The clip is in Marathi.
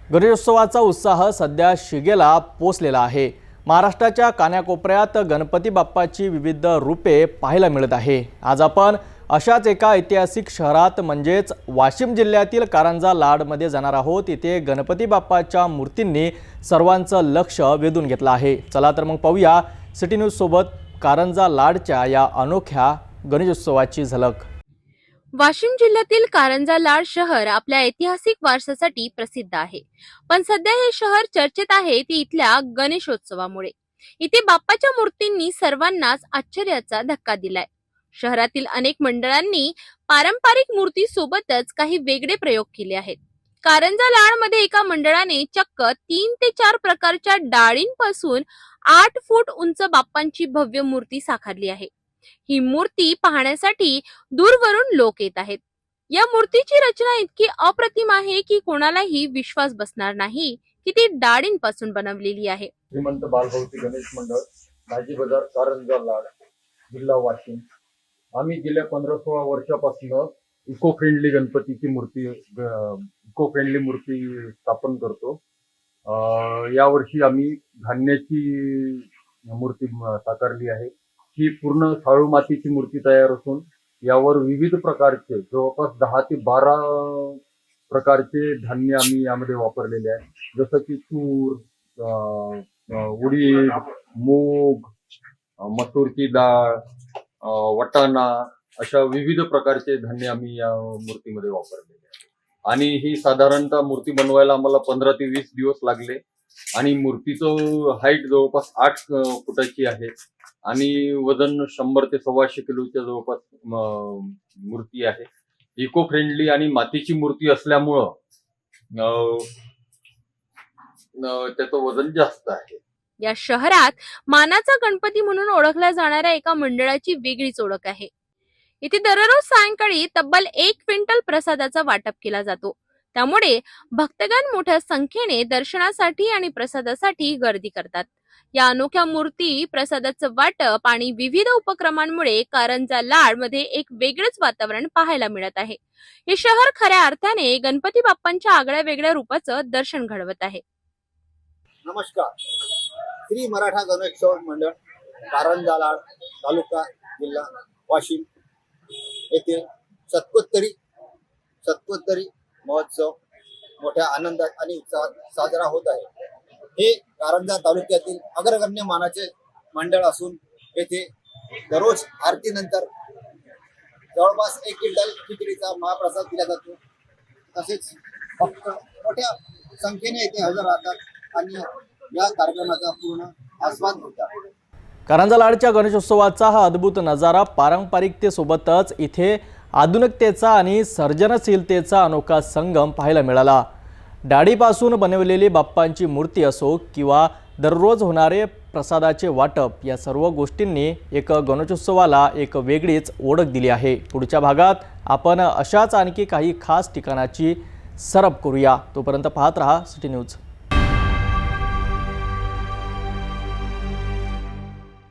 गणेशोत्सवाचा उत्साह सध्या शिगेला पोचलेला आहे। महाराष्ट्राच्या कानाकोपऱ्यात गणपती बाप्पाची विविध रूपे पाहायला मिळत आहे। आज आपण अशाच एका ऐतिहासिक शहरात म्हणजेच वाशिम जिल्ह्यातील कारंजा लाडमध्ये जाणार आहोत। इथे गणपती बाप्पाच्या मूर्तींनी सर्वांचं लक्ष वेधून घेतलं आहे। चला तर मग पाहूया सिटी न्यूज सोबत कारंजा लाडच्या या अनोख्या गणेशोत्सवाची झलक। वाशिम जिल्ह्यातील कारंजा लाड शहर आपल्या ऐतिहासिक वारसासाठी प्रसिद्ध आहे, पण सध्या हे शहर चर्चेत आहे ती इथल्या गणेशोत्सवामुळे। इथे बाप्पाच्या मूर्तींनी सर्वांनाच आश्चर्याचा धक्का दिलाय। शहरातील अनेक मंडळांनी पारंपरिक मूर्ती सोबतच काही वेगळे प्रयोग केले आहेत। कारंजा लाड मध्ये एका मंडळाने चक्क 3 ते 4 प्रकारच्या डाळींपासून 8 फूट उंच बाप्पांची भव्य मूर्ती साकारली आहे। ही मूर्ती पाहण्यासाठी दूरवरून लोक येत आहेत। या मूर्तीची रचना इतकी अप्रतिम आहे की कोणालाही विश्वास बसणार नाही की ती डाळींपासून बनवलेली आहे। श्रीमंत बालभाऊची गणेश मंडळ, भाजी बाजार, कारंजा लाड, जिल्हा वाशिम। आम्ही गेल्या 15-16 वर्षापासून इको फ्रेंडली गणपतीची मूर्ती स्थापन करतो। यावर्षी आम्ही धान्याची मूर्ती साकारली आहे। ही पूर्ण शाळू मातीची मूर्ती तयार असून यावर विविध प्रकारचे जवळपास 10 ते 12 प्रकारचे धान्य आम्ही यामध्ये वापरलेले आहे, जसं की तूर, उडीद, मूग, मसूरची डाळ, वाटाणा अशा विविध प्रकारचे धान्य आम्ही या मूर्तीमध्ये वापरलेले आहे। आणि ही साधारणतः मूर्ती बनवायला आम्हाला 15 ते 20 दिवस लागले आणि मूर्तीचं हाईट जवळपास 8 फुटाची आहे आणि वजन 100 ते 125 किलोच्या जवळपास मूर्ती आहे। इको फ्रेंडली आणि मातीची मूर्ती असल्यामुळं त्याचं वजन जास्त आहे। या शहरात मानाचा गणपती म्हणून ओळखल्या जाणाऱ्या एका मंडळाची वेगळीच ओळख आहे। इथे दररोज सायंकाळी तब्बल 1 क्विंटल प्रसादाचा वाटप केला जातो, त्यामुळे भक्तगण मोठ्या संख्येने दर्शनासाठी आणि प्रसादासाठी गर्दी करतात। या अनोख्या मूर्ती, प्रसादाचं वाटप आणि विविध उपक्रमांमुळे कारंजा लाड मध्ये एक वेगळंच वातावरण पाहायला मिळत आहे। हे शहर खऱ्या अर्थाने गणपती बाप्पांच्या आगळ्या वेगळ्या रूपाचं दर्शन घडवत आहे। नमस्कार। श्री मराठा गणेशोत्सव मंडळ, कारंजा लाड, तालुका, जिल्हा वाशिम येथे 77 महोत्सव मोठ्या आनंदात आणि उत्साहात साजरा होत आहे। हे कारंजा तालुक्यातील अग्रगण्य मानाचे मंडळ असून येथे दररोज आरतीनंतर जवळपास 1 क्विंटल खिचडीचा महाप्रसाद दिला जातो। तसेच भक्त मोठ्या संख्येने येथे हजर राहतात आणि या कार्यक्रमाचा पूर्ण आस्वाद घेतात। कारंजा लाडच्या गणेशोत्सवाचा हा अद्भुत नजारा पारंपरिकतेसोबतच इथे आधुनिकतेचा आणि सर्जनशीलतेचा अनोखा संगम पाहायला मिळाला। डाळीपासून बनवलेली बाप्पांची मूर्ती असो किंवा दररोज होणारे प्रसादाचे वाटप, या सर्व गोष्टींनी एक गणेशोत्सवाला एक वेगळीच ओळख दिली आहे। पुढच्या भागात आपण अशाच आणखी काही खास ठिकाणाची सरप करूया। तोपर्यंत पाहत रहा सिटी न्यूज।